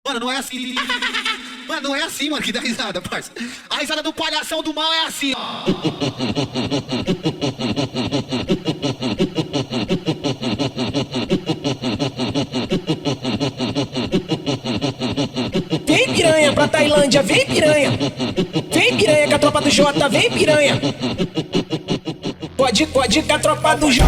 Mano, não é assim. Mano, não é assim, mano, que dá risada, parça. A risada do palhação do mal é assim, ó. Vem piranha pra Tailândia, vem piranha. Vem piranha com a tropa do Jota, vem piranha. Pode com a tropa do Jota.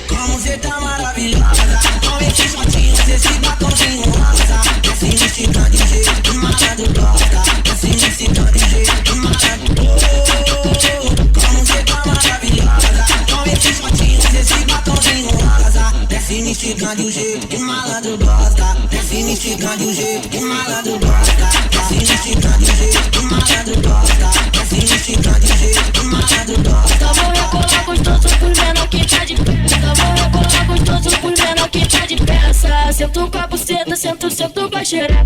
Como cê tá maravilhosa, com esses shortinhos, esse batomzinho rosa. Desce me esticando de jeito que malado gosta. Desce me esticando de jeito que malado gosta. Como cê tá maravilhosa, com esses shortinhos, esse batomzinho rosa. Desce me esticando de jeito que malandro gosta. Desce me esticando de jeito que malandro gosta. Desce me esticando de jeito que malandro gosta. Desce me esticando de jeito que malandro gosta. Só vou rebolar gostoso por menor que tá de pé. Só vou rebolar gostoso por menor que tá de peça. Sento com a buceta, sento com a xereca.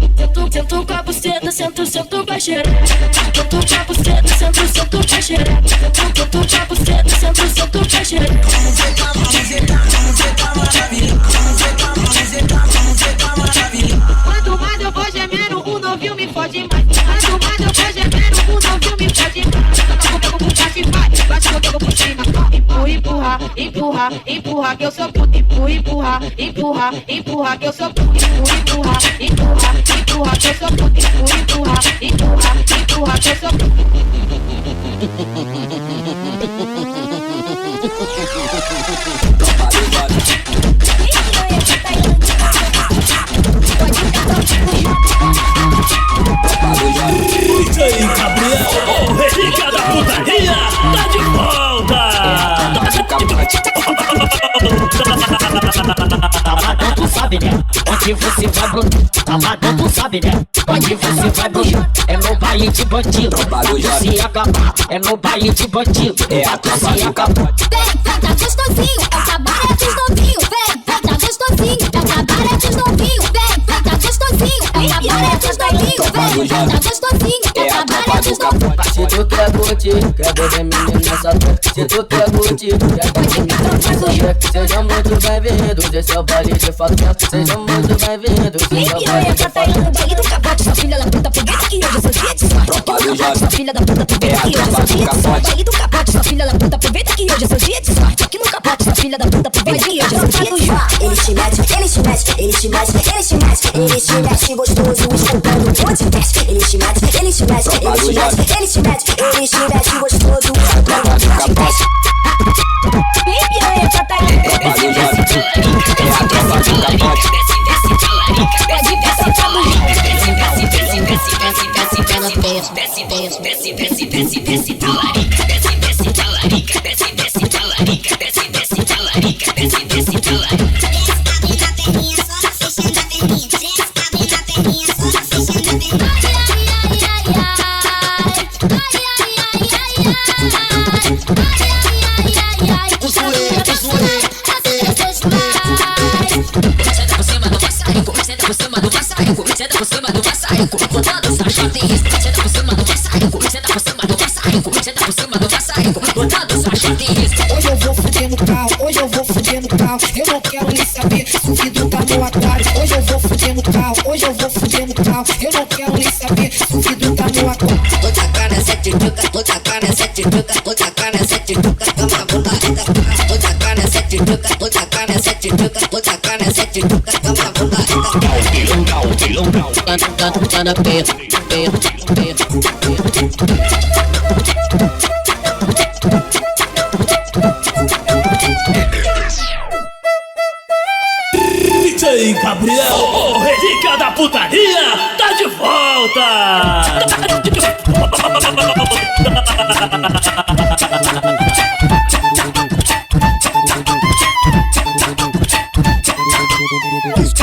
Sento com a buceta, sento com a xereca. Sento com a buceta, sento com a xereca. Sento com a buceta, sento com a xereca. Como cê tá maravilhoso. Como cê tá maravilhoso. Quanto mais eu vou gemendo, o novinho me fode mais. Quanto mais eu vou gemendo, o novinho me fode mais. Toca o pego pro baixo e vai, bate o pego por cima. Empurra, empurra, empurra que eu sou puta. Empurra, empurra, empurra que eu sou puta. Empurra, empurra, empurra que eu sou puta. Empurra, empurra, empurra que eu sou puta. DJ Gabriel, relíquia da putaria, tá de volta! Tamadão tu sabe, né? Onde você vai, Bruno? Tamadão tu sabe, né? Onde você vai, Bruno? É no baile de bandido. Quando se acabar, é no baile de bandido. É a tropa se acabar. Vem, tá gostosinho, é o cabaré dos novinhos. Vem, tá gostosinho, é o cabaré dos novinhos. Vem, tá gostosinho, é o cabaré dos novinhos. Vem, tá gostosinho, é o cabaré dos novinhos. Se tu quer curtir, quer beber menina nessa noite. Se tu quer curtir, quer beber menina nessa noite. Seja muito bem-vindo, esse é o baile de favela. Seja muito bem-vindo, esse é o baile de favela. Baile do capote, sua filha da puta, aproveita que hoje é seu dia de sorte. Baile do capote, sua filha da puta, aproveita que hoje é seu dia de sorte. Baile do capote, sua filha da puta, aproveita que hoje é seu dia de sorte. Aqui no capote, sua filha da puta, aproveita que hoje é seu dia de sorte. Ele te mete, ele te mete, ele te mete, ele te mete, ele te mete gostoso, escutando um podcast. Ele te mete, ele te mete, ele te mete, ele te mete, ele te mete gostoso, escutando um podcast. Vem piranha pra Tailândia, desce, desce, é a tropa do capote. Desce, talarica, desce, desce, talarica. Desce, desce, talarica. Desce, desce, talarica. Desce, desce, talarica. Desce, desce, talarica. Desce, desce, talarica. Senta por cima do maçarico, senta por cima do maçarico, botando essa chatinha. Senta por cima do maçarico, senta por cima do maçarico, senta por cima do maçarico, botando essa chatinha. Hoje eu vou fuder no carro, hoje eu vou fuder no carro. Eu não quero nem saber se o vidro tá no aquário. Hoje eu vou fuder no carro, hoje eu vou fuder no carro. Eu não quero nem saber se o vidro tá no aquário. Tô tacando essa tituca, tô tacando essa tituca, tô tacando essa tituca, toma bunda da cara. Tô tacando essa tituca, tô tacando essa tituca, tô tacando essa tituca, toma bunda da cara. DJ Gabriel, o relíquia da putaria, tá de volta!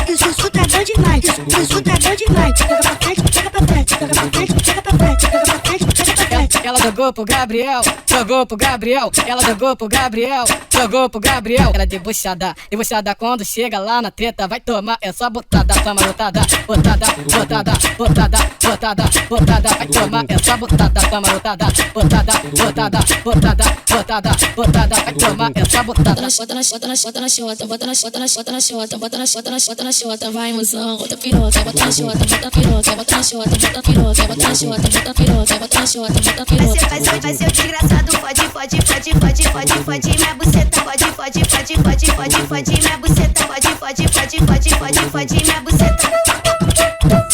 Isso tá bom demais, isso tá bom demais. Joga pra frente, joga pra frente, joga pra frente, joga pra frente, joga pra frente, joga pra frente. Ela jogou pro Gabriel, jogou pro Gabriel. Ela jogou pro Gabriel, jogou pro Gabriel. Ela é debochada, debochada quando chega lá na treta. Vai tomar essa botada, toma botada, botada, botada, botada, botada, botada. Vai tomar essa botada, toma botada, botada, botada, botada, botada, botada. Vai tomar essa botada. Bota na xota, bota na xota, bota na xota, bota na xota, bota na xota, bota na xota, vai mozão, bota piroca, bota na xota, bota piroca, bota na xota, bota piroca, bota na xota, bota piroca, bota na xota, bota piroca. Vai ser o desgraçado, fode minha buceta, fode minha buceta, fode minha buceta.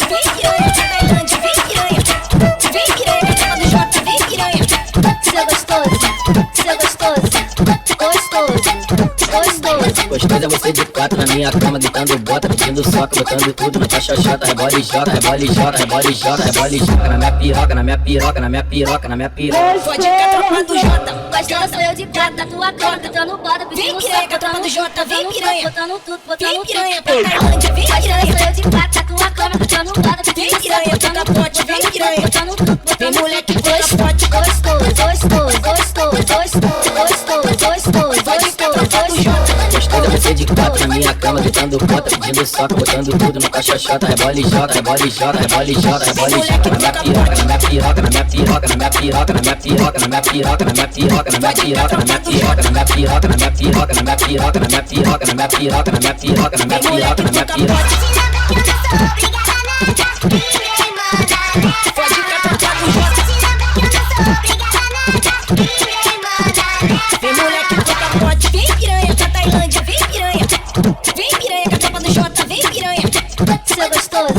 Vem piranha da Tailândia, vem piranha da cama do Jota, vem piranha. Seu gostoso, gostoso. Gostoso é você de quatro na minha cama, gritando bota, pedindo soca, botando tudo na caixa chata. Rebola e jota, rebola e jota, rebola e jota, rebola e jota. Na minha piroca, na minha piroca, na minha piroca, na minha piroca. Pode ir com a tropa do Jota, gostosa sou eu de prata, tua cota, botando bota, vem piranha com a tropa do Jota, vem piranha, botando tudo, vem piranha pra Tailândia, vem piranha, sou eu de prata, tua cama, botando bota, vem piranha, botando pote, vem piranha, botando tudo, vem moleque gostoso, Gostoso é você de quatro na minha cama, gritando bota, pedindo soca, botando tudo no caixa chata. Rebola e jota, rebola e jota, rebola e jota, rebola e jota. Na minha piroca, na minha piroca, na minha piroca, na minha piroca, na minha piroca, na minha piroca, na minha piroca, na minha piroca, na minha piroca, na minha piroca, na minha piroca, na minha piroca, na minha piroca, na minha piroca, na minha piroca, na minha piroca, na minha piroca. Vem moleque, toca pote, vem piranha pra Tailândia, vem piranha com a tropa do Jota, vem piranha. Seu gostoso,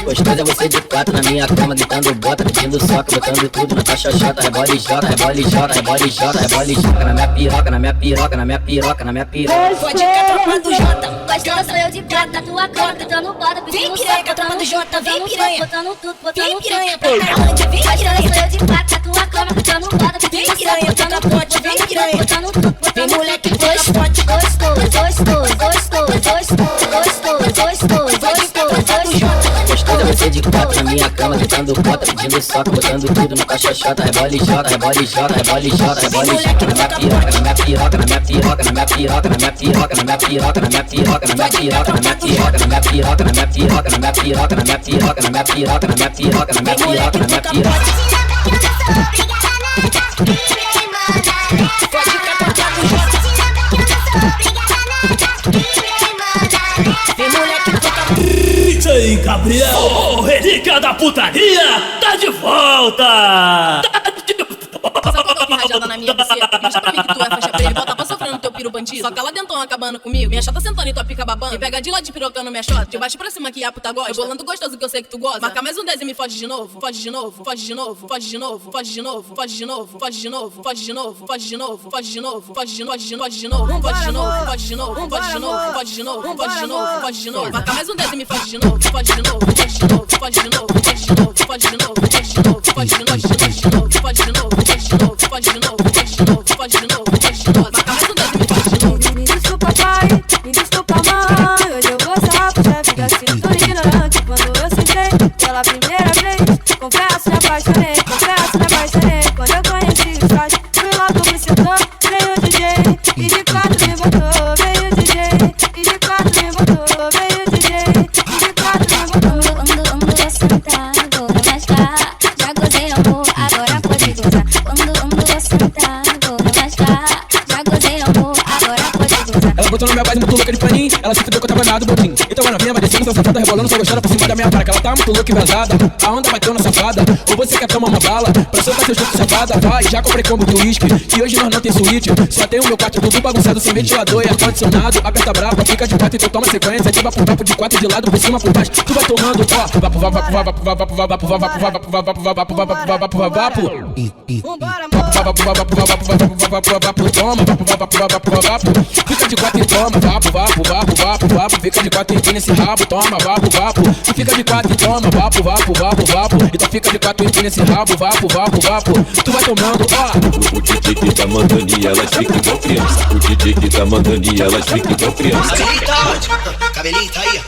Gostoso é você de quatro na minha cama, gritando bota, pedindo soca, botando tudo na caixa chata. Rebola e jota, rebola e jota, rebola e jota, rebola e jota. Na minha piroca, na minha piroca, na minha piroca, na minha piroca. pode ir com a tropa do Jota, gostosa sou eu de prata, tua cota, botando bota, vem piranha com a tropa do Jota, vem piranha, botando tudo, vem piranha pra Tailândia, vem piranha, sou eu de prata, tua cama, botando bota, vem piranha, botando pote, vem piranha, botando tudo, vem moleque gostoso. Gostoso é você de quatro na minha cama, gritando bota, pedindo soca, botando tudo no caixa chata. Rebola e jota, rebola e jota, rebola e jota, rebola e jota. Na minha piroca, na minha piroca, na minha piroca, na minha piroca, na minha piroca, na minha piroca, na minha piroca, na minha piroca, na minha piroca, na minha piroca, na minha piroca, na minha piroca, na minha piroca, na minha piroca, na minha piroca, na minha piroca, na minha piroca. Pode ir com a tropa do Jota, vem moleque, toca Isso aí, Gabriel, o relíquia da putaria, tá de volta! Rajada na minha buceta, mostra pra mim que tu é faixa preta. Bota pra sofrer no teu piro bandido. Só cala dentão acabando comigo. Minha chata sentando em tua pica babando. E pega de lado de pirocando minha chota. De baixo pra cima que a puta gosta. Eu bolando gostoso que eu sei que tu gosta. Marca mais um 10 e me fode de novo. Fode de novo, fode de novo, fode de novo, fode de novo, fode de novo, fode de novo, fode de novo, fode de novo, fode de novo, fode de novo, fode de novo, fode de novo, fode de novo, fode de novo, fode de novo, fode de novo, fode de novo. Marca mais um 10 e me fode de novo. Fode de novo, fode de novo, fode de novo, fode de novo, fode de novo, fode de novo, fode de novo, fode de novo, fode de novo, fode de novo, fode de novo, fode de novo, fode de novo, fode de novo. Marca mais um 10 e me fode de novo. Me desculpa pai, me desculpa mãe. Hoje eu vou sarrar pro chefe da cintura ignorante. Quando eu sentei pela primeira vez, confesso, me apaixonei. Quando eu conheci o shot, fui logo pro setor. Veio o DJ e de quatro me botou. Veio o DJ e de quatro me botou. Veio o DJ e de quatro me botou. Quando eu sentar, vou relaxar. Já gozei amor, agora pode gozar. Quando eu sentar, vou relaxar. Já gozei amor, agora pode gozar. Ela botou na minha base muito louca de paninho. Ela se fudeu que eu tava nada do botinho. Então ela vinha, vai descendo, sua safada rebolando, sua gostosa por cima da minha cara. Que ela tá muito louca e vazada. A onda bateu na safada. Ou você quer tomar uma bala pra soltar seus chutes safada? Vai, já comprei combo de uísque. E hoje nós não tem suíte. Só tem o meu quarto tudo bagunçado, sem ventilador e ar-condicionado. Aperta brava, fica de quatro, então toma sequência. Ativa por vapo de quatro de lado, por cima, por baixo. Tu vai tomando, ó. Vapo, vapo, vapo, vapo, vapo, vapo, vapo, vapo, vapo, vapo, vapo, vapo, vapo, vapo, vapo. Vambora, Toma, vapo, fica de quatro e toma, vapo, fica de quatro e empina esse rabo, toma, vapo, tu fica de quatro e toma, vapo, então fica de quatro e empina esse rabo, vapo, tu vai tomando, ó. O DJ que tá mandando e elas ficam igual criança. O DJ que tá mandando e elas ficam igual criança. Cabelinho tá onde? Cabelinho tá aí,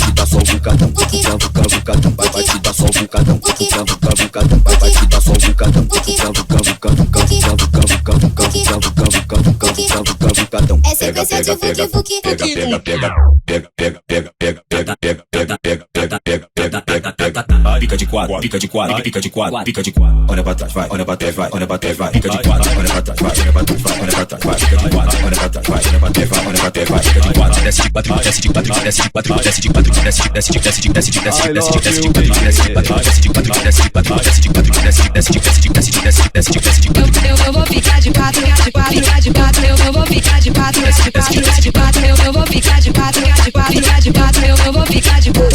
te dar só um bucadão. Vuca, vucadão, vai te dar só um bucadão. Vuca, vucadão, vai te dar só um bucadão. Vucadão. É sequência de vuki. Pica de quatro, pica de quatro, pica de quatro, pica de quatro. Olha pra trás, vai, olha pra trás, vai, olha pra trás, vai. Pica de quatro, olha pra trás, vai, olha pra trás, vai, olha pra trás, vai. Pica de quatro, olha pra trás, vai, olha pra trás, vai, olha pra trás, vai. Pica de quatro, desce de quatro, desce de quatro, desce de quatro, desce de quatro, desce de quatro, desce de quatro, desce de quatro, desce de quatro, desce de quatro, desce de quatro, desce de quatro, desce de quatro, desce de quatro. Eu vou ficar de quatro, de quatro, de quatro. Eu vou ficar de quatro, de quatro, de quatro. Eu vou ficar de quatro, de quatro, de quatro. Eu vou ficar de quatro.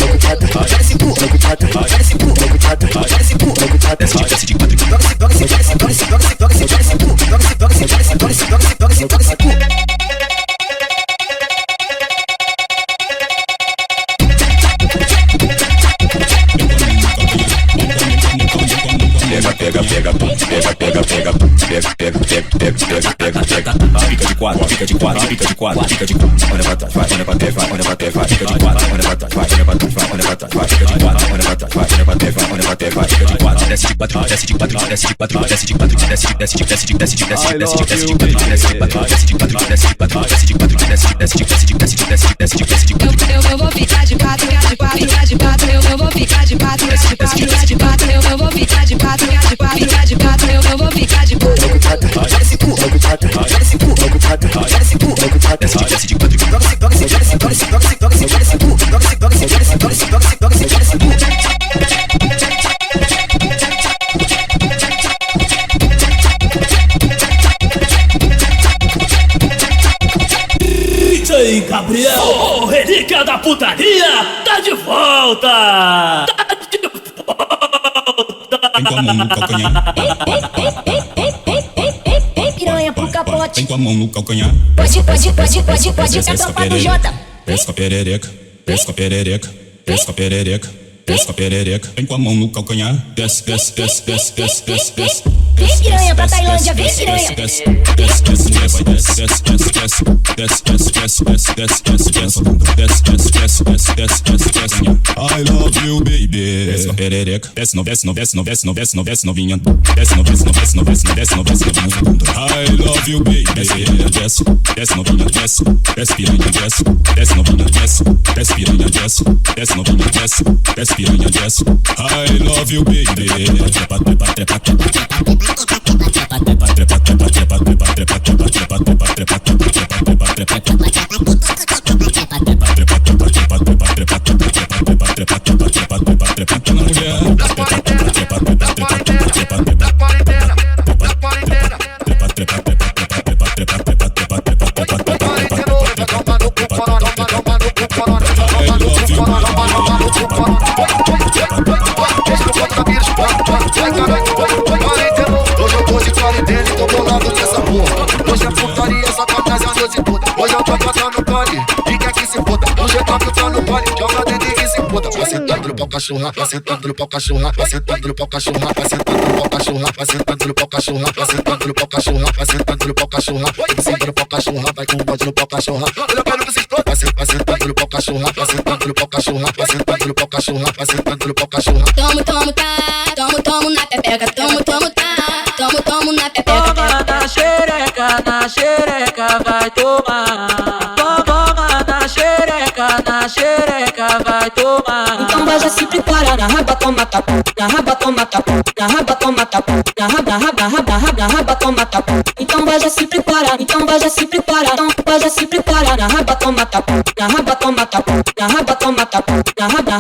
Pica de quatro, pica de quatro, pica de quatro, pica de quatro. Olha pra trás, vai, olha pra trás, vai, olha pra trás, vai. Pica de quatro, olha pra trás, vai, olha pra trás, vai, olha pra trás, vai. Pica de quatro, olha pra trás, vai, olha pra trás, vai, olha pra trás, vai. Pica de quatro, desce de quatro, desce de quatro, desce de quatro, desce de quatro, desce de quatro, desce de quatro, desce de quatro, desce de quatro, desce de quatro, desce de quatro, desce de quatro, desce de quatro, desce de quatro. Eu vou ficar de quatro, de quatro, de quatro. Eu vou ficar de quatro, de quatro, de quatro. Eu vou ficar de quatro, de quatro, de quatro. Eu vou ficar de quatro. Isso aí, Gabriel, o relíquia da putaria, tá de volta! Tá de volta! Vem com a mão no calcanhar. Piranha pro capote. Vem com a mão no calcanhar. Pode, tá tropa do Jota. Pesca perereca, pesca perereca, pesca perereca, pesca perereca. Vem com a mão no calcanhar. Desce, desce, desce, desce, desce, desce, desce. Vem piranha pra Tailândia, vem piranha. Desce, desce, desce, desce, desce, desce, desce, desce, desce, desce, desce, desce, desce, desce, desce, desce, desce, desce. I love you, baby. Pesca perereca. Desce, não desce, não desce, não desce, não desce, não desce, novinha. Desce, não desce, não desce, não desce, não desce, não desce, novinha. I love you, baby. Desce, piranha, desce, desce, novinha, desce, desce, piranha, desce, desce, novinha, desce, desce, piranha, desce, desce, novinha, desce, desce, piranha, desce. I love you, baby. Trepa, trepa, trepa, trepa, trepa. Hoje eu tô de quarentena e tô bolado nessa porra. Hoje é putaria, sacanagem a noite toda. Hoje eu tô botando pole e quer que se foda. Hoje eu tô botando pole, joga dentro e que se foda. Vai sentando no pau cachorra, vai sentando no pau cachorra, vai sentando no pau cachorra, vai sentando no pau cachorra, vai sentando no pau cachorra, vai sentando no pau cachorra, vai sentando no pau cachorra, vai sentando no pau cachorra, vai com o bode no pau cachorra. Olha pra não vocês todos. Vai sentando no pau cachorra, vai sentando no pau cachorra, vai sentando no pau cachorra, vai sentando no pau cachorra. Tomo, tomo, tá. Tomo na pepeca. Tomo, tomo, tá. Tomo na pepeca. Toma na xereca, vai tomar. Toma na xereca, vai tomar. Então vai já se preparar, na raba toma tapu, na raba toma tapu, na raba toma tapu, na raba toma tapu. Então vai já se preparar, então vai já se preparar, então vai já se preparar, na raba toma tapu, na raba toma tapu, na raba toma tapu, na raba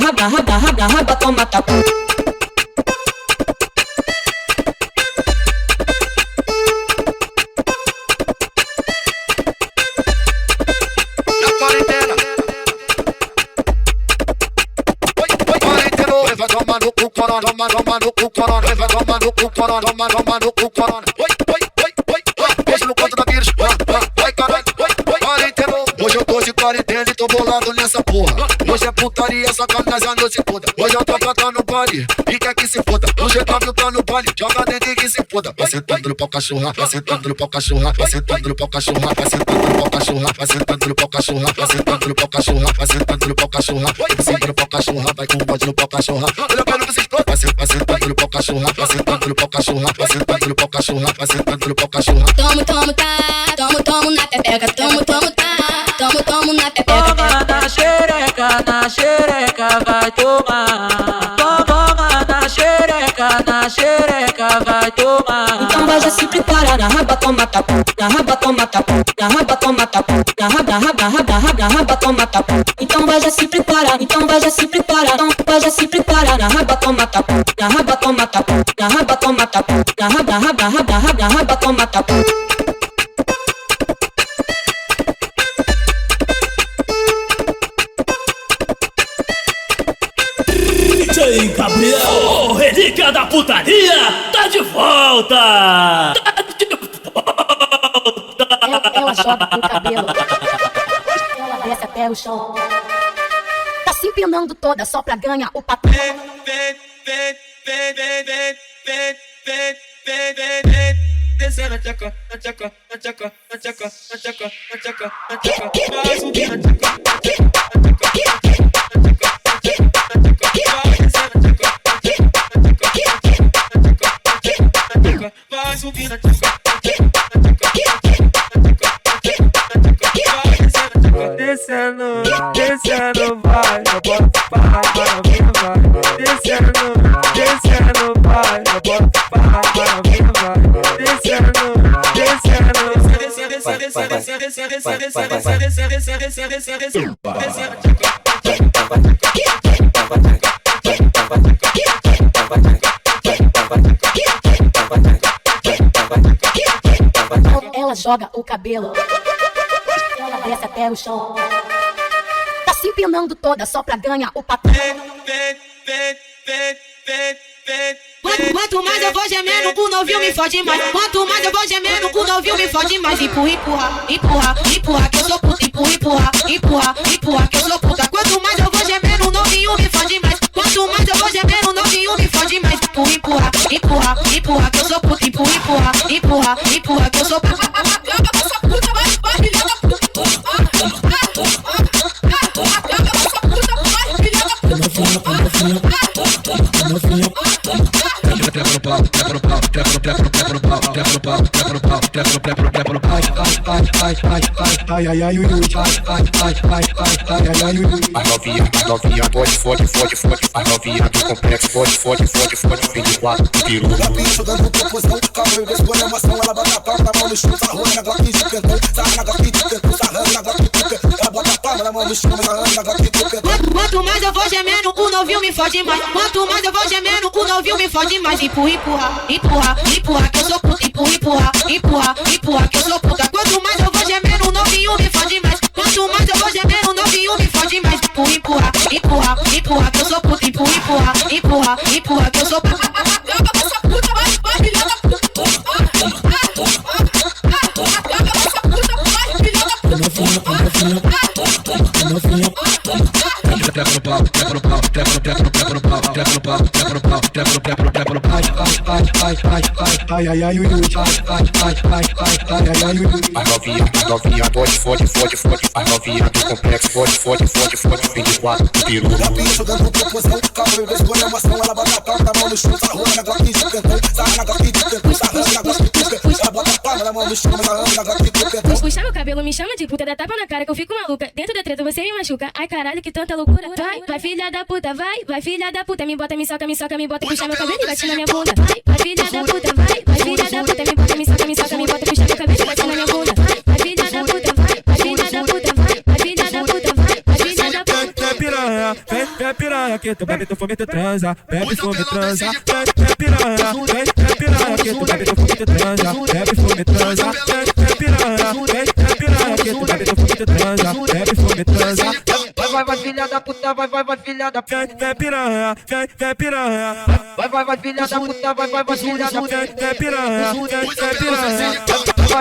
toma tapu. Vai tomar no cu, corona, toma no cu, corona. Vai tomar no cu, corona, toma no cu, corona. Oi, beijo no canto da vírus, vai caralho, quarentena. Hoje eu tô de baile dele, tô bolado nessa porra. Hoje é putaria, sacanagem a noite toda. Hoje eu tô cantando no baile, e quer que se foda. O GW tá no baile, joga dentro e que se foda. Vai sentando no pau cachorra, vai sentando no pau cachorra, vai sentando no pau cachorra, vai sentando no pau cachorra, vai sentando no pau cachorra, vai sentando no pau cachorra, vai sentando no pau cachorra, vai sentando no pau cachorra, vai com o bode no pau cachorra. Olha pra não vocês todos, vai sentando no pau cachorra, vai sentando no pau cachorra, vai sentando no pau cachorra, vai sentando no pau cachorra. Tomo, tomo, tá, tomo na pepeca, tomo, tomo, tá, tomo na pepeca. Toma na xereca, vai tomar. Toma na xereca, vai tomar. Então vai já se prepara, na raba toma tapu, na raba toma tapu, na raba toma tapu, na raba toma tapu. Então vai já se prepara, então vai já se prepara, então vai já se prepara, na raba toma tapu, na raba toma tapu, na raba toma tapu, na raba toma tapu. DJ Gabriel, relíquia da putaria, tá de volta! Tá de volta! Ela joga com o cabelo, ela desce até o chão. Tá se empinando toda só pra ganhar o patrão. Descendo a tchaca, a tchaca, a tchaca, a tchaca, a tchaca, a tchaca, a tchaca. Vai subindo a tchaca, a tchaca, a tchaca, a tchaca, a tchaca. Vai subindo a tchaca, descendo, descendo, vai, eu boto vai, vai, descendo, descendo, vai, eu boto vai, descendo, Ela joga o cabelo, ela desce até o chão. Tá se empinando toda só pra ganhar o patrão. Quanto mais eu vou gemendo, o novinho me fode mais. Quanto mais eu vou gemendo, o novinho me fode mais. Empurra, empurra, empurra, empurra, que eu sou puta. Empurra, empurra, empurra, empurra, que eu sou puta. Quanto mais eu vou gemendo, o novinho me fode mais. Quanto mais eu vou gemendo, o novinho me fode mais. Empurra, empurra, empurra, empurra, que eu sou puta. Empurra, empurra, empurra, empurra, que eu sou puta. Ai, ai, ai, ui, ui, ai, ai, ai, ui, ui. A novinha, pode, fode, fode, fode. A novinha do complexo, fode, fode, fode, fode. 24 piru. A pinha jogando proposição, calma e desprogramação. Ela bota a palma na mão no chão, sarrando na glock de pentão. Sarrando na glock de pentão, sarrando na glock de pentão. Ela bota a palma na mão no chão, sarrando na glock de pentão. Quanto mais eu vou gemendo, o novinho me fode mais. Quanto mais eu vou gemendo, o novinho me fode mais. Empurra, empurra, empurra, empurra, que eu sou puta. Empurra, empurra, empurra, empurra, que eu sou puta. Quanto mais eu vou gemendo, o novinho me fode mais. Quanto mais eu vou gemendo, o novinho me fode mais. Empurra, empurra, empurra, empurra, que eu sou puta. Empurra, empurra, empurra, empurra, que eu sou puta. Ai, ai, ai, ui, ui, ai, ai, ai, ui, ui. A novinha, pode, fode, fode, fode. A novinha do complexo, fode, fode, fode, fode. 24 piru. A pinha jogando proposição, calma e desprogramação. Ela bota a palma na mão no chão, sarrando na glock de pentão. Sarrando na glock de pentão, sarrando na glock de pentão. Ela bota a palma na mão no chão, sarrando na glock de pentão. Puxa meu cabelo, me chama de puta, dá tapa na cara que eu fico maluca. Dentro da treta você me machuca. Ai caralho, que tanta loucura. Vai filha da puta, vai filha da puta. Me bota, me soca, me bota, puxa meu cabelo e bate na minha bunda. Vai filha da puta, vai filha da puta. Me bota, me soca, me bota, puxa meu cabelo e bate na minha bunda. Vai filha da puta, vai filha da puta, vai filha da puta, vai filha da puta. Vem piranha, vem piranha, que tu bebe, tu fome, tu transa. Bebe, fome, transa. Vem piranha, vem piranha, que tu bebe, tu fome, tu transa. Bebe, fome, transa. Vem piranha, vem piranha, que tu bebe, tu fome, tu transa. Bebe, fome, transa. Vai filha da puta, vai filha da puta. Vem piranha, vem piranha. Vai filha da puta, vai filha da puta. Vem piranha, vem piranha.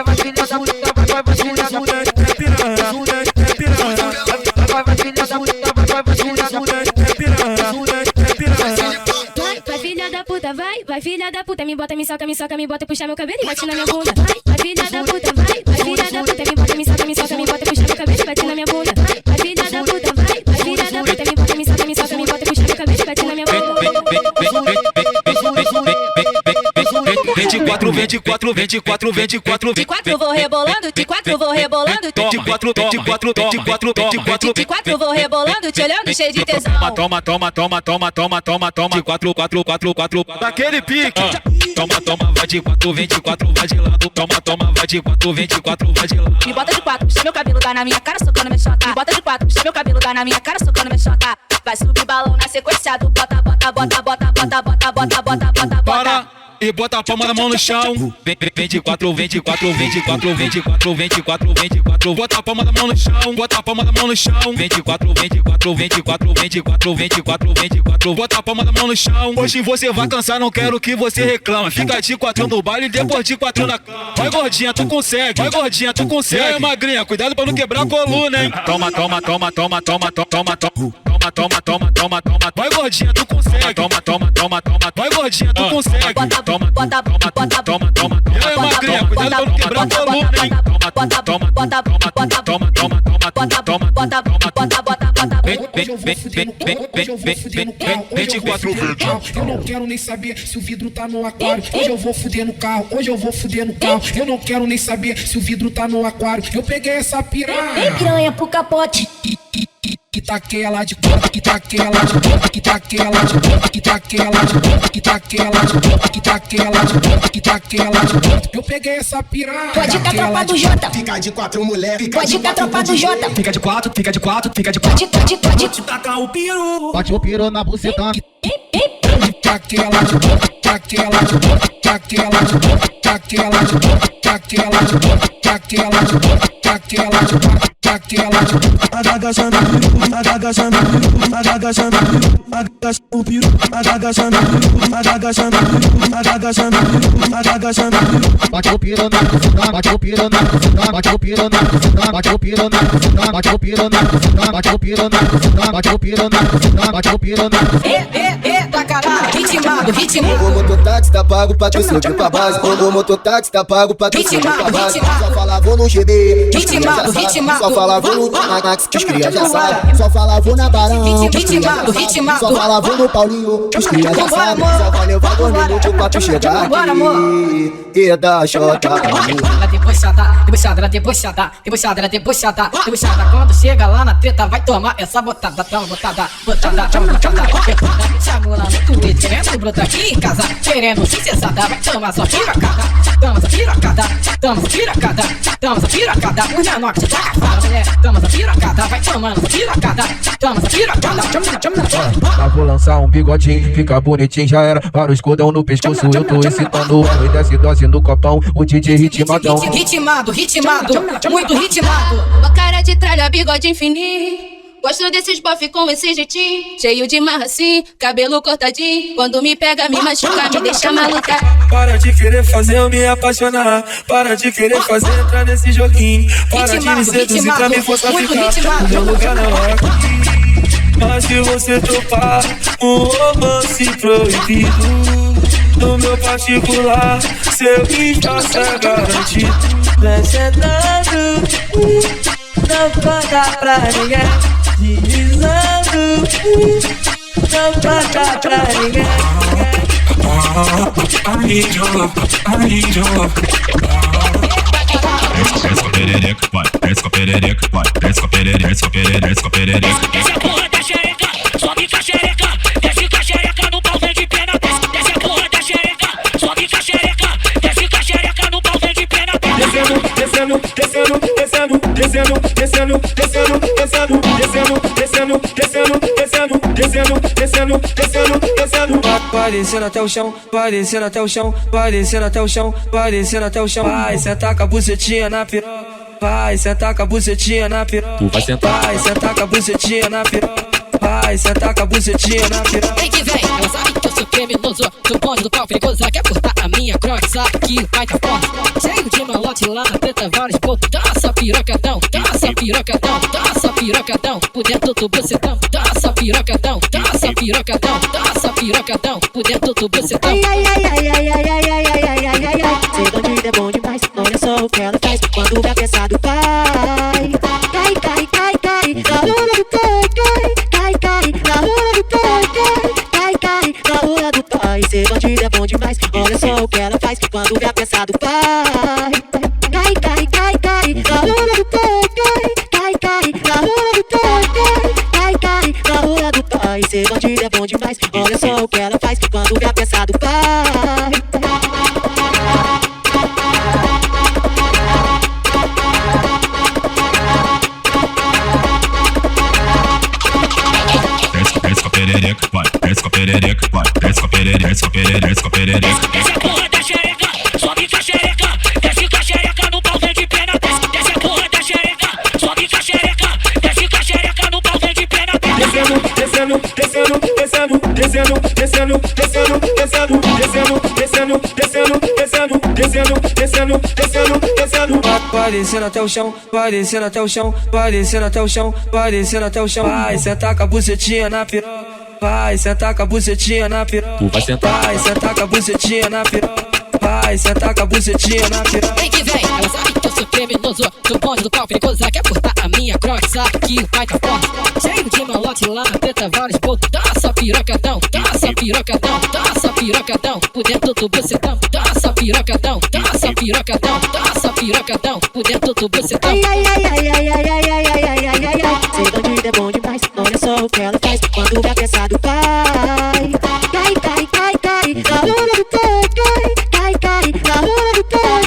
Vai filha da puta, vai filha da puta. Vem piranha, vem piranha. vai filha da puta, vai filha da puta. É piranha, é piranha. Vai filha da puta, vai filha da puta, me bota, me soca, me bota, puxa meu cabelo e bate na minha bunda. Vai filha da puta, vai filha da puta, me bota, me soca, me bota, puxa meu cabelo e bate na minha bunda. Vai filha da puta, vai filha da puta, me bota, me soca, me bota, puxa meu cabelo e bate na minha bunda. 24, 24, 24, 24, 24 vou rebolando, de 4 vou rebolando, de 4, 24, 24, 24, de 4 vou rebolando, te olhando cheio de tesão. Toma, de 4, 4, 4, 4, daquele pique. Toma, vai de 4, 24, vai de lado. Toma, vai de 4, 24, vai de lado. Me bota de 4, puxa meu cabelo, dá na minha cara, socando minha chota. Me bota de 4, puxa meu cabelo, dá na minha cara, socando minha chota. Vai subir balão na sequência do bota, bota, bota, bota, bota, bota, bota, bota, bota. Para e bota a palma da mão no chão. 24, 24, 24, 24, 24, 24. Bota a palma da mão no chão. Bota a palma da mão no chão. 24, 24, 24, 24, 24, 24. Bota a palma da mão no chão. Hoje você vai cansar, não quero que você reclama. Fica de 4 no baile, depois de 4 na cama. Vai gordinha, tu consegue. Vai gordinha, tu consegue. E aí, magrinha, cuidado pra não quebrar a coluna, hein. Toma. Vai gordinha, tu consegue. Toma. Vai gordinha, tu consegue. Toma. E aí, magrinha, cuidado pra não quebrar a coluna, hein. Eu não quero nem saber se o vidro tá no aquário. Hoje eu vou fuder no carro, hoje eu vou fuder no carro. Eu não quero nem saber se o vidro tá no aquário. Eu peguei essa piranha. Vem piranha pro capote. E taquei ela de cor, e taquei ela de cor, e taquei ela de cor, e taquei ela de cor, e taquei ela de cor, e taquei ela de cor, e taquei ela de cor. Eu peguei essa piranha. Pode dar tropa do Jota. Fica de 4, mulher. Pode dar tropa do Jota. Fica de 4, fica de 4, fica de 4. Pode tacar o piru. Bate o piru na buceta. Taquei ela de cor, taquei ela de cor, taquei ela de cor, taquei ela de cor, taquei ela de cor, taquei ela de cor, taquei ela de cor, taquei ela de cor. Agachando o piru, bate o piru na buceta, bate o piru na buceta, bate o piru na buceta, bate o piru na buceta, bate o piru na buceta, bate o piru na buceta, bate o piru na buceta, bate o piru na buceta. Tá caralho, ritmado. O mototáxi tá pago pra tu subir pra base. O mototáxi tá pago pra tu subir pra base. Só fala vou no GB, ritmado. Só fala vou no Max, que os cria já sabe. Só fala vou na Barão, ritmado. Só fala vou no Paulinho, que os cria já sabe. Só vai levar 2 minutos pra tu chegar aqui e dar xota. Ela debochada. Quando chega lá na treta vai tomar essa botada. Toma botada. Chamou lá no Twitter, querendo brotar aqui em casa, querendo se cessada. Vai tomar sua piracada. Toma essa piracada. Mulher não acredita, fala mulher. Toma essa piracada, vai tomando essa piracada. Toma essa piracada. Tá, vou lançar um bigodinho, fica bonitinho, já era. Para o escudão no pescoço, eu tô excitando. E desce dose no copão, o DJ ritmadão. Ritmado, muito ritmado. Uma cara de tralha, bigodinho fininho. Gosto desses bofe com esse jeitinho. Cheio de marra assim, cabelo cortadinho. Quando me pega, me machuca, me deixa maluca. Para de querer fazer eu me apaixonar. Para de querer fazer entrar nesse joguinho. Para de me seduzir pra me forçar a ficar. O meu lugar não é aqui. Mas se você topar um romance proibido no meu particular, seu espaço é garantido. Vem sentando, não conta pra ninguém. Deslizando, não conta pra ninguém. I need you. Desce com a perereca, vai. Desce com a perereca, vai. Desce com a perereca, desce com a perereca, desce com a perereca. Desce a porra da xereca, sobe com a xereca. Desce com a xereca no pau, vem de pena. Desce a porra da xereca, sobe com a xereca. Desce com a xereca no pau, vem de pena. Descendo. Vai descendo até o chão, vai descendo até o chão, vai descendo até o chão, vai descendo até o chão. Vai sentar com a bucetinha na piroca. Vai sentar com a bucetinha na piroca. Tu vai sentar. Vai sentar com a bucetinha na piroca. Vai sentar com a bucetinha na piroca. Vem que vem, ela sabe que eu sou criminoso. Do bonde do pau perigoso, ela quer cortar a minha croque. Sabe que vai tá forte. Cheio de malote lá na treta, vários pontos. Dá só que pirocadão, dança pirocadão, dança pirocadão, por dentro do bucetão, dança pirocadão, dança pirocadão, dança pirocadão, por dentro do bucetão. Ai, ai, ai, ai, ai, ai, ai, ai, ai, ai, ai, ai, ai. Ser bandida é bom demais, olha só o que ela faz quando vai pesado, vai. Cai, cai, cai, cai, na hora do cai, cai, cai, cai, na hora do cai, cai, cai, na hora do pai. Ser bandida é bom demais, olha só o que ela faz quando vai pesado, vai. Cai, cai, cai, cai, na hora do cai, cai, cai, na hora do cai, cai, cai, na hora do pai. Ser bandida é bom demais, olha só o que ela faz quando vai pesado, vai. Desce com a perereca, vai. Desce com a perereca, vai. Desce com a perereca, desce com a perereca, desce com a perereca. Desce a porra da xereca, sobe com a xereca. Desce com a xereca no pau, vem de pena. Desce a porra da xereca, sobe com a xereca. Desce com a xereca no pau, vem de pena. Descendo, descendo, descendo, descendo, descendo, descendo, descendo, descendo, descendo, descendo, descendo, descendo, descendo, descendo, descendo, descendo. Vai descendo até o chão, vai descendo até o chão, vai descendo até o chão, vai descendo até o chão. Vai sentar com a bucetinha na piroca, vai sentar com a bucetinha na piroca. Tu vai sentar, vai sentar com a bucetinha na piroca, vai sentar com a bucetinha na piroca. Vem que vem, ela sabe que eu sou criminoso, do bonde do pau perigoso, ela quer cortar a minha croque, sabe que o pai tá forte. Cheio de malote lá na treta, vários bolsos, dança pirocadão, dança pirocadão, dança pirocadão, por dentro do bucetão, dança pirocadão, dança pirocadão, dança pirocadão, por dentro do bucetão. Ai, ai, ai, ai, ai, ai, ai, ai, ai, ai, ai, ai, ai. Ser bandida é bom demais, olha só o que ela faz quando vai pesado, vai. Cai, cai, cai, cai, na hora do cai, cai, cai, na hora do cai,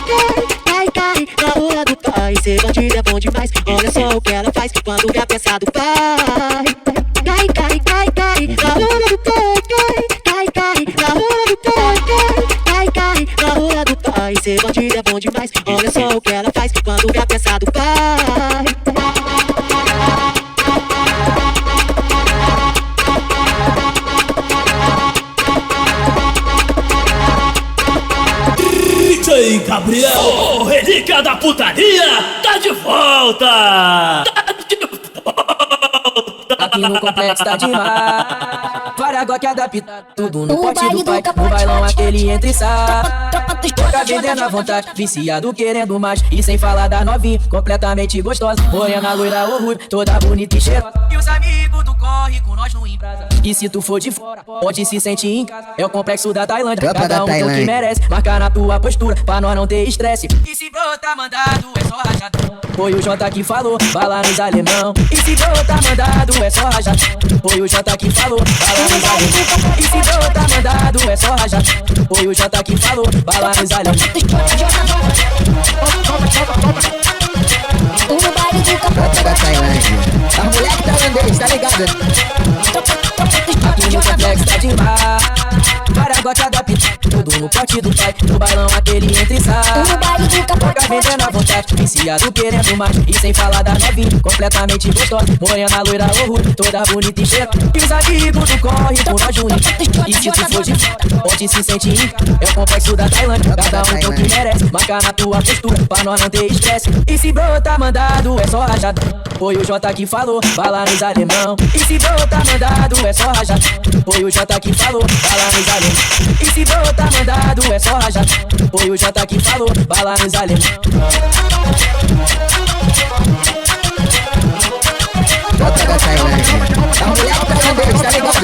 cai, cai, na hora do pai. Ser bandida é bom demais, olha só o que ela faz quando vai pesado, vai. Cai, cai, cai, cai, na hora do cai, cai, cai, na hora do cai, cai, cai, na hora do pai. Ser bandida é bom demais, olha só o que ela faz quando vai pesado, vai. DJ Gabriel, o relíquia da putaria, tá de volta! Aqui no complexo tá demais. Várias glock adaptadas, tudo no pote do pai. No bailão aquele entra e sai. Toca vendendo à vontade, viciado querendo mais. E sem falar da novinha, completamente gostosa. Morena, loira ou ruiva, toda bonita e cheirosa. E os amigos do corre com nós no embrasa. E se tu for de fora, onde se sente em casa, é o complexo da Tailândia. Cada um tem o que merece, marca na tua postura, pra nós não ter estresse. E se brota mandado, é só rajadão. Foi o Jota que falou, bala nos alemão. E se brota mandado, é só rajadão. Foi o Jota que falou, bala nos alemão. E se brota mandado, é só rajadão. Foi o Jota que falou, bala nos alemão. O baile do Jota da Tailândia. A mulher tailandês, tá ligado? Aqui no complexo tá demais. Várias glock adaptadas, tudo no pote do pai. No bailão aquele entra e sai. O baile do Toca vendendo à vontade, viciado querendo mais. E sem falar da novinha, completamente gostosa. Morena, loira ou ruiva, toda bonita e cheirosa. E os amigos do corre com nós juntos. E se tu for de fora, onde se sente em casa, é o complexo da Tailândia. Cada um tem o que merece, marca na tua postura, pra nós não ter estresse. E se brota mandado, é só rajadão. Foi o Jota que falou, bala nos alemão. E se brota mandado, é só rajadão. Foi o Jota que falou, bala nos alemão. E se brota mandado, é só rajadão. Foi o Jota que falou, bala nos alemão. Jota da Tailândia. A mulher tailandês, tá ligado?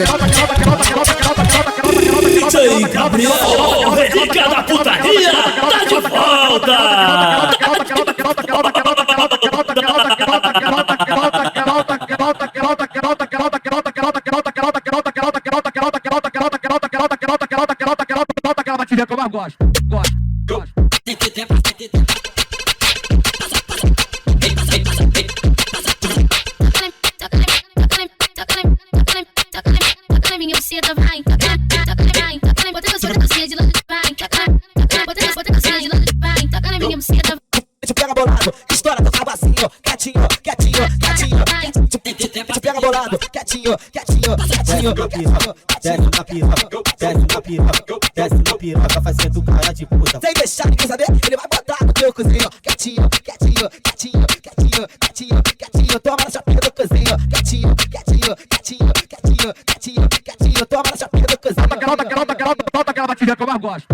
DJ Gabriel, o relíquia da putaria, tá de volta! Que eu mais gosto. Te pega bolado, estoura teu cabacinho, quietinho, quietinho, quietinho. Te pega bolado, quietinho, quietinho, quietinho, quietinho. desce na piroca, desce na piroca, desce na piroca, fazendo cara de puta. Sem deixar ninguém saber, ele vai botar no teu cozinho. Quietinho, quietinho, quietinho, quietinho, quietinho, quietinho, toma na chapinha do cozinho. Quietinho, quietinho, quietinho, quietinho, quietinho, quietinho, toma na chapinha do cozinho. Solta aquela batidinha que eu mais gosto.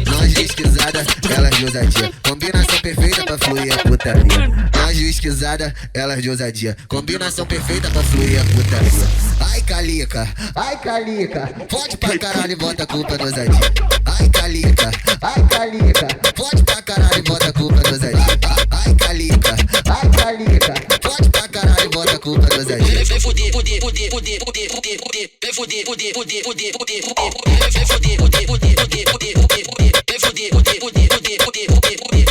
Nós esquisada, elas de ousadia. Combinação perfeita pra fluir a putaria. Nós esquisada, elas de ousadia. Combinação perfeita pra fluir a putaria. Ai calica, pode pra caralho e bota a culpa no ousadia. Ai calica, pode pra caralho e bota a culpa no ousadia. Ai calica, pode pra caralho e bota a culpa no ousadia. Vem fuder, fuder, fuder, fuder, fuder, fuder, fuder. Vem fuder, fuder, fuder, fuder, fuder, fuder. Vem fuder, fuder, fuder, fuder, fuder, fuder, fuder. Vem fuder, fuder, fuder, fuder, fuder, fuder, fuder.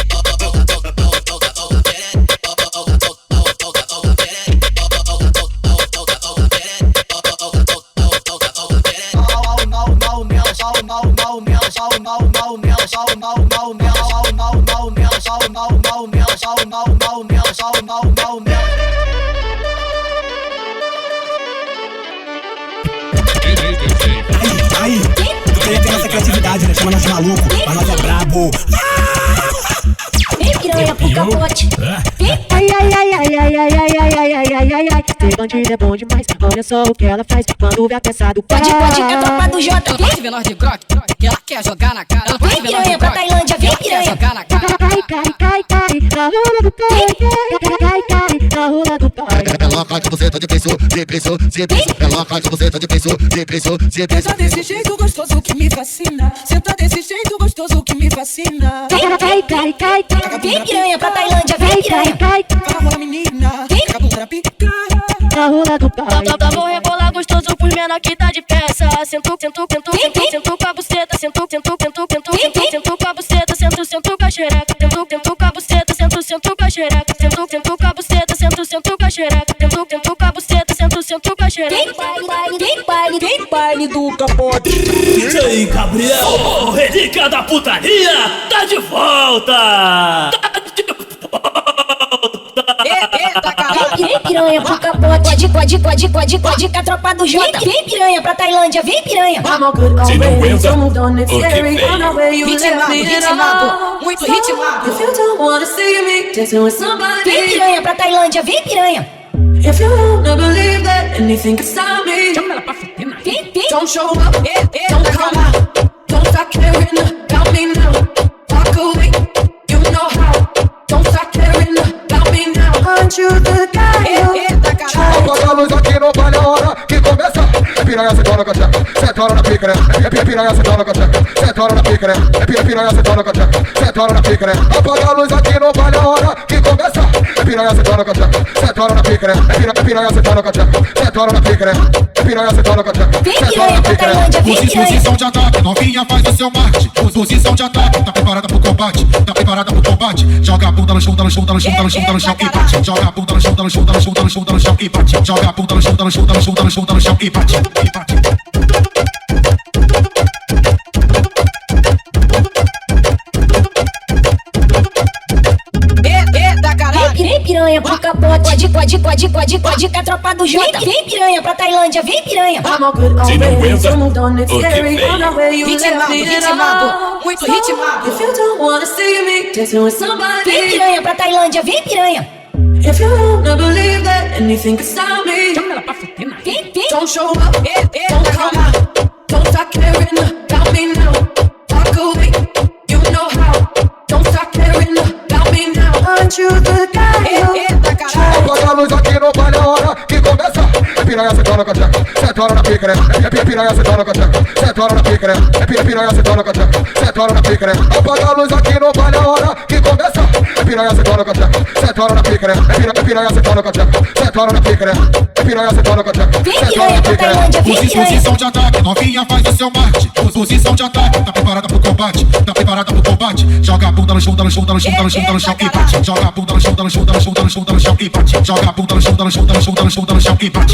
Aí, tu queria ter essa criatividade, né? Chama nós de maluco, mas nós é brabo. Vem piranha pro capote. Ai, ai, ai, ai, ai, ai, ai, ai, ai, ai, ai, ai, ai. Ser bandido é bom demais, olha só o que ela faz quando vê a peça do pai. Pode, é tropa do Jota. Ela pode ver nós de groque, que ela quer jogar na cara. Ela pode Vem ver nós de piranha pra groque, Tailândia, vem ela quer piranha. jogar na cara. Na rola do pai, na rola do pai. Peloca de você tá de pessoa, de pessoa, de pessoa. Peloca de você tá de pessoa, de pessoa, de pessoa. Senta desse jeito gostoso que me fascina. Senta desse jeito gostoso que me fascina. Vem piranha pra Tailândia, vem piranha. Fala rola menina, fica a bunda pica. Na rola do pai. Vou rebolar gostoso pros menor que tá de peça. Sentou com a buceta. Sentou com a buceta. Sentou com a xereca. Sentou com a buceta. Sentou com a xereca. Sentou com a buceta. Sentou com a xereca. Sentou com a buceta. Sentou com a xereca. Tem baile do capote. DJ Gabriel, o relíquia da putaria, tá de volta! Vem piranha pro capote. Pode com a tropa do Jota. Vem piranha pra Tailândia, vem piranha. Se não aguenta, o que vem? Ritmado, muito ritmado. Vem piranha pra Tailândia, vem piranha. If you don't believe that anything can stop me, don't show up, don't come out, don't start caring about me now. Walk away, you know how. Don't start caring about me now. Aren't you the guy? Apaga a luz aqui no baile, a hora que começa. É piranha, cê tola com a tcheca, cê tola na pica, né? É piranha, cê tola com a tcheca, cê tola na pica, né? É piranha, cê tola com a tcheca, cê tola na pica, né? Apaga a luz aqui no baile, a hora que começa. É piranha, cê tola com a tcheca, cê tola na pica, né? É piranha, cê tola com a tcheca, cê tola na pica, né? É piranha, cê tola com a tcheca, cê tola na pica, né? Posição de ataque, novinha faz o seu marketing. Posição de ataque, tá preparada pro combate, tá preparada pro combate. Joga a bunda no chão, no chão, no chão, no chão, no chão e bate. Joga a bunda no chão, no chão, no chão, no chão, no chão e bate. Joga a bunda no chão, no chão, no chão, no chão, no chão e bate. Vem piranha pro capote. Pode com a tropa do Jota. Vem piranha pra Tailândia, vem piranha. Se não aguenta, o que vem? Ritmado, muito ritmado. Vem piranha pra Tailândia, vem piranha. If you don't believe that anything can stop me, don't show up, don't come out, don't start caring about me now. Walk away, you know how. Don't start caring about me now. Aren't you the guy? Apaga a luz aqui no baile, a hora que começa. É piranha, cê tola com a tcheca, cê tola na pica, né? É piranha, cê tola com a tcheca, cê tola na pica, né? É piranha, cê tola com a tcheca, cê tola na pica, né? Apaga a luz aqui no baile, a hora que começa. É piranha, cê tola com a tcheca, cê tola na pica, né? É piranha, cê tola com a tcheca, cê tola na pica, né? É piranha, cê tola com a tcheca, cê tola na pica, né? Posição de ataque, novinha faz o seu marketing. Posição de ataque, tá preparada pro combate, tá preparada pro combate. Joga a bunda no chão, no chão, no chão, no chão, no chão e bate. Joga a bunda no chão, no chão, no chão, no chão, no chão e bate. Joga a bunda no chão, no chão, no chão, no chão, no chão e bate.